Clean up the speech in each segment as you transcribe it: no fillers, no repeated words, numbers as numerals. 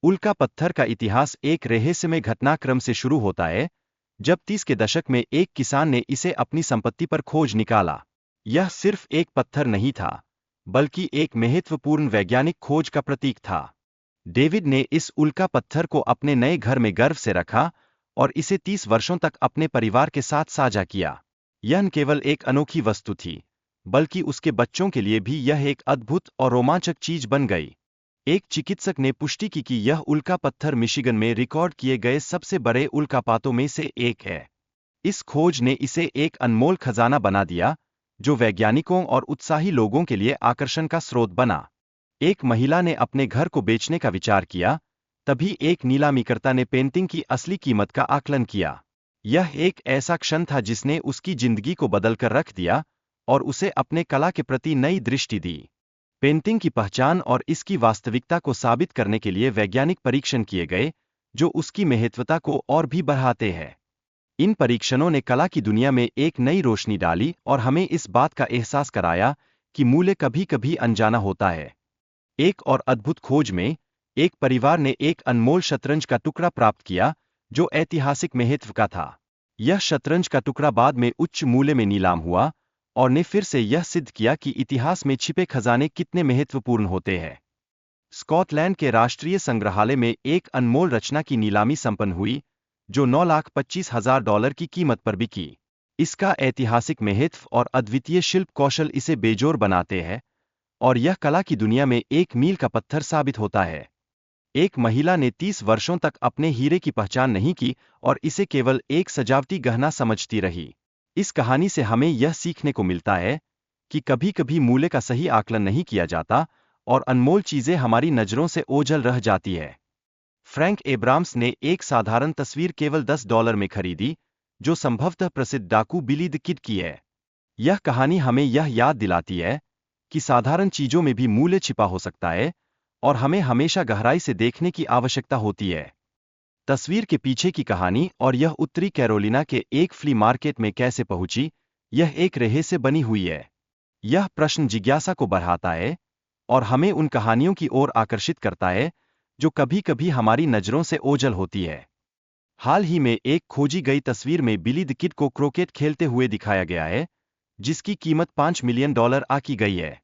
उल्का पत्थर का इतिहास एक रहस्यमय घटनाक्रम से शुरू होता है, जब 30 के दशक में एक किसान ने इसे अपनी संपत्ति पर खोज निकाला। यह सिर्फ एक पत्थर नहीं था, बल्कि एक महत्वपूर्ण वैज्ञानिक खोज का प्रतीक था। डेविड ने इस उल्का पत्थर को अपने नए घर में गर्व से रखा और इसे 30 वर्षों तक अपने परिवार के साथ साझा किया। यह न केवल एक अनोखी वस्तु थी, बल्कि उसके बच्चों के लिए भी यह एक अद्भुत और रोमांचक चीज बन गई। एक चिकित्सक ने पुष्टि की कि यह उल्का पत्थर मिशिगन में रिकॉर्ड किए गए सबसे बड़े उल्कापातों में से एक है। इस खोज ने इसे एक अनमोल खजाना बना दिया, जो वैज्ञानिकों और उत्साही लोगों के लिए आकर्षण का स्रोत बना। एक महिला ने अपने घर को बेचने का विचार किया, तभी एक नीलामीकर्ता ने पेंटिंग की असली कीमत का आकलन किया। यह एक ऐसा क्षण था जिसने उसकी जिंदगी को बदलकर रख दिया और उसे अपने कला के प्रति नई दृष्टि दी। पेंटिंग की पहचान और इसकी वास्तविकता को साबित करने के लिए वैज्ञानिक परीक्षण किए गए, जो उसकी महत्वता को और भी बढ़ाते हैं। इन परीक्षणों ने कला की दुनिया में एक नई रोशनी डाली और हमें इस बात का एहसास कराया कि मूल्य कभी-कभी अनजाना होता है। एक और अद्भुत खोज में, एक परिवार ने एक अनमोल शतरंज का टुकड़ा प्राप्त किया, जो ऐतिहासिक महत्व का था। यह शतरंज का टुकड़ा बाद में उच्च मूल्य में नीलाम हुआ और ने फिर से यह सिद्ध किया कि इतिहास में छिपे खजाने कितने महत्वपूर्ण होते हैं। स्कॉटलैंड के राष्ट्रीय संग्रहालय में एक अनमोल रचना की नीलामी संपन्न हुई, जो $9,25,000 की कीमत पर बिकी। इसका ऐतिहासिक महत्व और अद्वितीय शिल्प कौशल इसे बेजोड़ बनाते हैं, और यह कला की दुनिया में एक मील का पत्थर साबित होता है। एक महिला ने 30 वर्षों तक अपने हीरे की पहचान नहीं की और इसे केवल एक सजावटी गहना समझती रही। इस कहानी से हमें यह सीखने को मिलता है कि कभी-कभी मूल्य का सही आकलन नहीं किया जाता और अनमोल चीजें हमारी नजरों से ओझल रह जाती है। फ्रैंक एब्राम्स ने एक साधारण तस्वीर केवल $10 में खरीदी, जो संभवतः प्रसिद्ध डाकू बिली द किड की है। यह कहानी हमें यह याद दिलाती है कि साधारण चीजों में भी मूल्य छिपा हो सकता है और हमें हमेशा गहराई से देखने की आवश्यकता होती है। तस्वीर के पीछे की कहानी और यह उत्तरी कैरोलिना के एक फ्ली मार्केट में कैसे पहुंची, यह एक रहस्य बनी हुई है। यह प्रश्न जिज्ञासा को बढ़ाता है और हमें उन कहानियों की ओर आकर्षित करता है जो कभी-कभी हमारी नजरों से ओझल होती है। हाल ही में एक खोजी गई तस्वीर में बिली द किड को क्रिकेट खेलते हुए दिखाया गया है, जिसकी कीमत $5 मिलियन आकी गई है।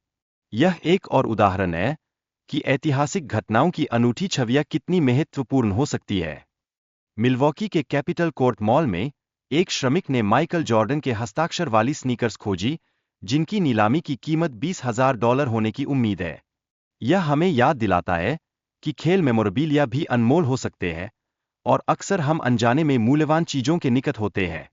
यह एक और उदाहरण है कि ऐतिहासिक घटनाओं की अनूठी छवियां कितनी महत्वपूर्ण हो सकती है। मिल्वॉकी के कैपिटल कोर्ट मॉल में एक श्रमिक ने माइकल जॉर्डन के हस्ताक्षर वाली स्नीकर्स खोजी, जिनकी नीलामी की कीमत $20,000 होने की उम्मीद है। यह हमें याद दिलाता है कि खेल मेमोरेबिलिया भी अनमोल हो सकते हैं और अक्सर हम अनजाने में मूल्यवान चीजों के निकट होते हैं।